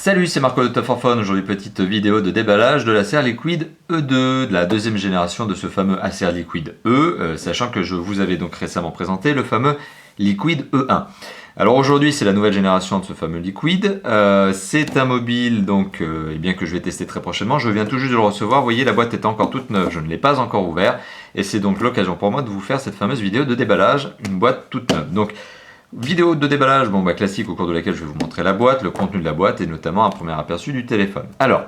Salut, c'est Marco de Tough for Fun. Aujourd'hui, petite vidéo de déballage de l'Acer Liquid E2, de la deuxième génération de ce fameux Acer Liquid E, sachant que je vous avais donc récemment présenté le fameux Liquid E1. Alors aujourd'hui, c'est la nouvelle génération de ce fameux Liquid. C'est un mobile donc, eh bien, que je vais tester très prochainement. Je viens tout juste de le recevoir. Vous voyez, la boîte est encore toute neuve. Je ne l'ai pas encore ouvert. Et c'est donc l'occasion pour moi de vous faire cette fameuse vidéo de déballage, une boîte toute neuve. Donc, vidéo de déballage classique au cours de laquelle je vais vous montrer la boîte, le contenu de la boîte et notamment un premier aperçu du téléphone. Alors,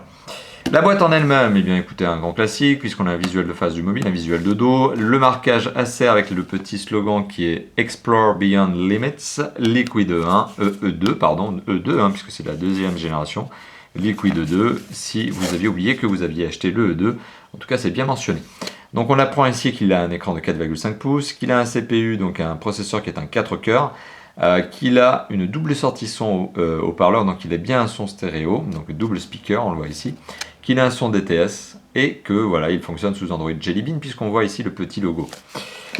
la boîte en elle-même, eh bien écoutez, un grand classique puisqu'on a un visuel de face du mobile, un visuel de dos, le marquage Acer avec le petit slogan qui est Explore Beyond Limits, Liquid E1, E2, pardon, E2 puisque c'est la deuxième génération, Liquid E2, si vous aviez oublié que vous aviez acheté le E2, en tout cas c'est bien mentionné. Donc on apprend ici qu'il a un écran de 4,5 pouces, qu'il a un CPU, donc un processeur qui est un 4 cœurs, qu'il a une double sortie son haut-parleur, donc il a bien un son stéréo, donc double speaker, on le voit ici, qu'il a un son DTS, et que voilà, il fonctionne sous Android Jelly Bean, puisqu'on voit ici le petit logo.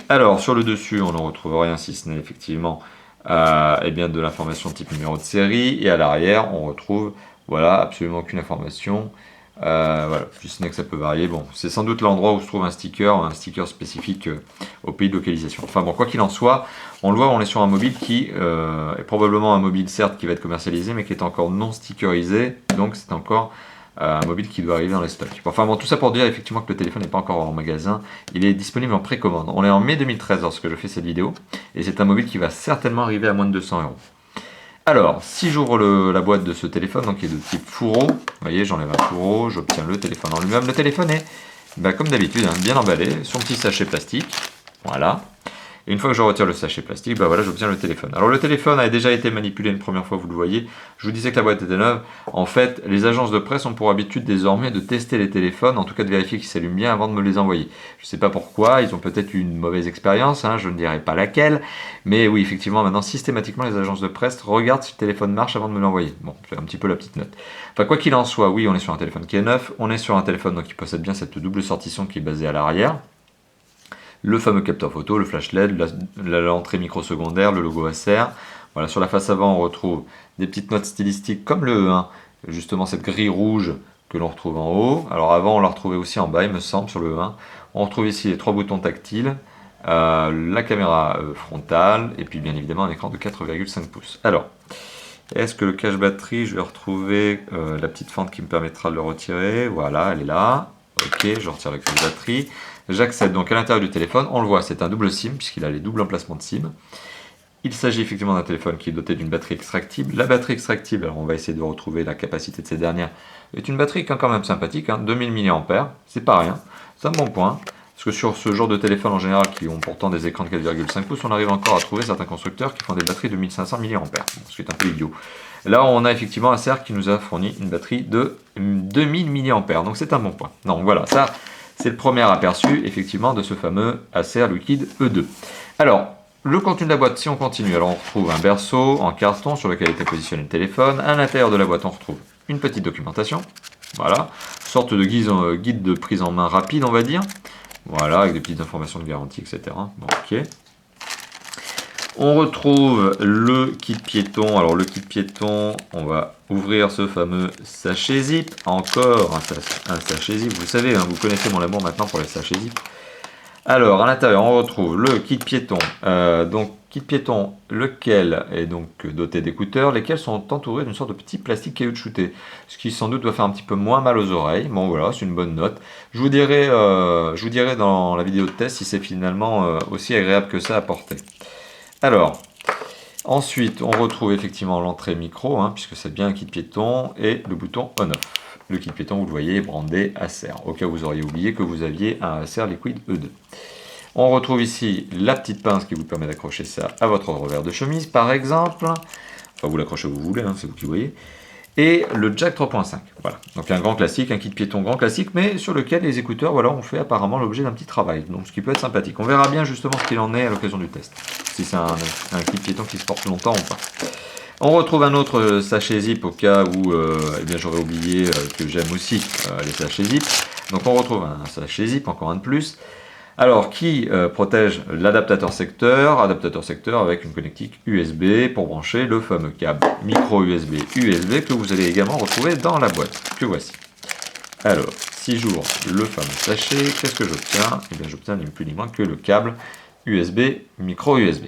Alors sur le dessus, on ne retrouve rien si ce n'est effectivement eh bien, de l'information type numéro de série, et à l'arrière, on retrouve voilà, absolument aucune information. Voilà, si ce n'est que ça peut varier. Bon, c'est sans doute l'endroit où se trouve un sticker spécifique au pays de localisation. Enfin bon, quoi qu'il en soit, on le voit, on est sur un mobile qui est probablement un mobile certes qui va être commercialisé, mais qui est encore non stickerisé, donc c'est encore un mobile qui doit arriver dans les stocks. Enfin bon, tout ça pour dire effectivement que le téléphone n'est pas encore en magasin, il est disponible en précommande. On est en mai 2013 lorsque je fais cette vidéo, et c'est un mobile qui va certainement arriver à moins de 200 €. Alors, si j'ouvre la boîte de ce téléphone, donc qui est de type fourreau, vous voyez, j'enlève un fourreau, j'obtiens le téléphone en lui-même. Le téléphone est, comme d'habitude, bien emballé, son petit sachet plastique, voilà. Et une fois que je retire le sachet plastique, voilà, j'obtiens le téléphone. Alors le téléphone a déjà été manipulé une première fois, vous le voyez. Je vous disais que la boîte était neuve. En fait, les agences de presse ont pour habitude désormais de tester les téléphones, en tout cas de vérifier qu'ils s'allument bien avant de me les envoyer. Je ne sais pas pourquoi, ils ont peut-être eu une mauvaise expérience, je ne dirais pas laquelle. Mais oui, effectivement, maintenant, systématiquement, les agences de presse regardent si le téléphone marche avant de me l'envoyer. Bon, c'est un petit peu la petite note. Enfin, quoi qu'il en soit, oui, on est sur un téléphone qui est neuf. On est sur un téléphone donc, qui possède bien cette double sortie son qui est basée à l'arrière. Le fameux capteur photo, le flash LED, l'entrée micro secondaire, le logo Acer. Voilà, sur la face avant, on retrouve des petites notes stylistiques comme le E1, justement cette grille rouge que l'on retrouve en haut. Alors avant, on l'a retrouvait aussi en bas, il me semble, sur le E1. On retrouve ici les trois boutons tactiles, la caméra frontale, et puis bien évidemment un écran de 4,5 pouces. Alors, est-ce que le cache batterie, je vais retrouver la petite fente qui me permettra de le retirer. Voilà, elle est là. Ok, je retire le cache batterie. J'accède donc à l'intérieur du téléphone, on le voit, c'est un double SIM puisqu'il a les doubles emplacements de SIM. Il s'agit effectivement d'un téléphone qui est doté d'une batterie extractible. La batterie extractible, alors on va essayer de retrouver la capacité de cette dernière, est une batterie quand même sympathique, 2000 mAh, c'est pas rien, c'est un bon point. Parce que sur ce genre de téléphone en général qui ont pourtant des écrans de 4,5 pouces, on arrive encore à trouver certains constructeurs qui font des batteries de 1500 mAh, ce qui est un peu idiot. Là on a effectivement Acer qui nous a fourni une batterie de 2000 mAh, donc c'est un bon point. Donc voilà, ça c'est le premier aperçu effectivement de ce fameux Acer Liquid E2. Alors, le contenu de la boîte, si on continue, alors on retrouve un berceau en carton sur lequel était positionné le téléphone. À l'intérieur de la boîte, on retrouve une petite documentation. Voilà, sorte de guide de prise en main rapide, on va dire. Voilà, avec des petites informations de garantie, etc. Bon, ok. On retrouve le kit piéton. Alors le kit piéton, on va ouvrir ce fameux sachet zip. Encore un sachet zip. Vous savez, vous connaissez mon amour maintenant pour les sachets zip. Alors à l'intérieur, on retrouve le kit piéton. Donc kit piéton, lequel est donc doté d'écouteurs, lesquels sont entourés d'une sorte de petit plastique caoutchouté, ce qui sans doute doit faire un petit peu moins mal aux oreilles. Bon voilà, c'est une bonne note. Je vous dirai dans la vidéo de test si c'est finalement aussi agréable que ça à porter. Alors, ensuite, on retrouve effectivement l'entrée micro, puisque c'est bien un kit piéton, et le bouton on-off. Le kit piéton, vous le voyez, est brandé Acer, au cas où vous auriez oublié que vous aviez un Acer Liquid E2. On retrouve ici la petite pince qui vous permet d'accrocher ça à votre revers de chemise, par exemple. Enfin, vous l'accrochez où vous voulez, c'est vous qui voyez. Et le jack 3.5, voilà. Donc un grand classique, un kit piéton grand classique, mais sur lequel les écouteurs, voilà, ont fait apparemment l'objet d'un petit travail. Donc ce qui peut être sympathique. On verra bien justement ce qu'il en est à l'occasion du test. Si c'est un kit piéton qui se porte longtemps ou pas. On retrouve un autre sachet zip au cas où j'aurais oublié que j'aime aussi les sachets zip. Donc on retrouve un sachet zip, encore un de plus. Alors, qui protège l'adaptateur secteur avec une connectique USB pour brancher le fameux câble micro USB que vous allez également retrouver dans la boîte que voici. Alors, si j'ouvre le fameux sachet, qu'est-ce que j'obtiens? Eh bien, j'obtiens ni plus ni moins que le câble USB, micro USB.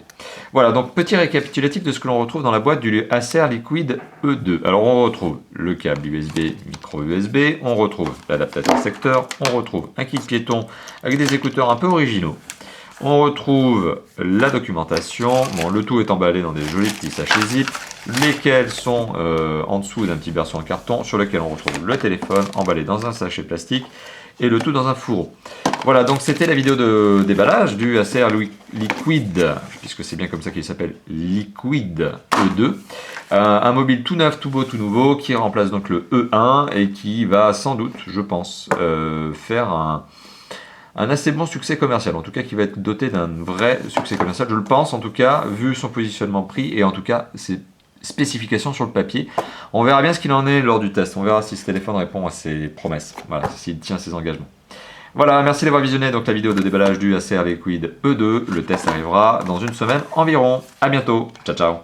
Voilà, donc petit récapitulatif de ce que l'on retrouve dans la boîte du Acer Liquid E2. Alors, on retrouve le câble USB, micro USB, on retrouve l'adaptateur secteur, on retrouve un kit piéton avec des écouteurs un peu originaux. On retrouve la documentation, bon, le tout est emballé dans des jolis petits sachets zip, lesquels sont en dessous d'un petit berceau en carton, sur lequel on retrouve le téléphone emballé dans un sachet plastique, et le tout dans un fourreau. Voilà, donc c'était la vidéo de déballage du Acer Liquid, puisque c'est bien comme ça qu'il s'appelle, Liquid E2. Un mobile tout neuf, tout beau, tout nouveau, qui remplace donc le E1, et qui va sans doute, je pense, faire un assez bon succès commercial, en tout cas qui va être doté d'un vrai succès commercial, je le pense en tout cas, vu son positionnement prix et en tout cas ses spécifications sur le papier. On verra bien ce qu'il en est lors du test, on verra si ce téléphone répond à ses promesses, voilà, s'il tient ses engagements. Voilà, merci d'avoir visionné donc la vidéo de déballage du Acer Liquid E2, le test arrivera dans une semaine environ. À bientôt, ciao ciao.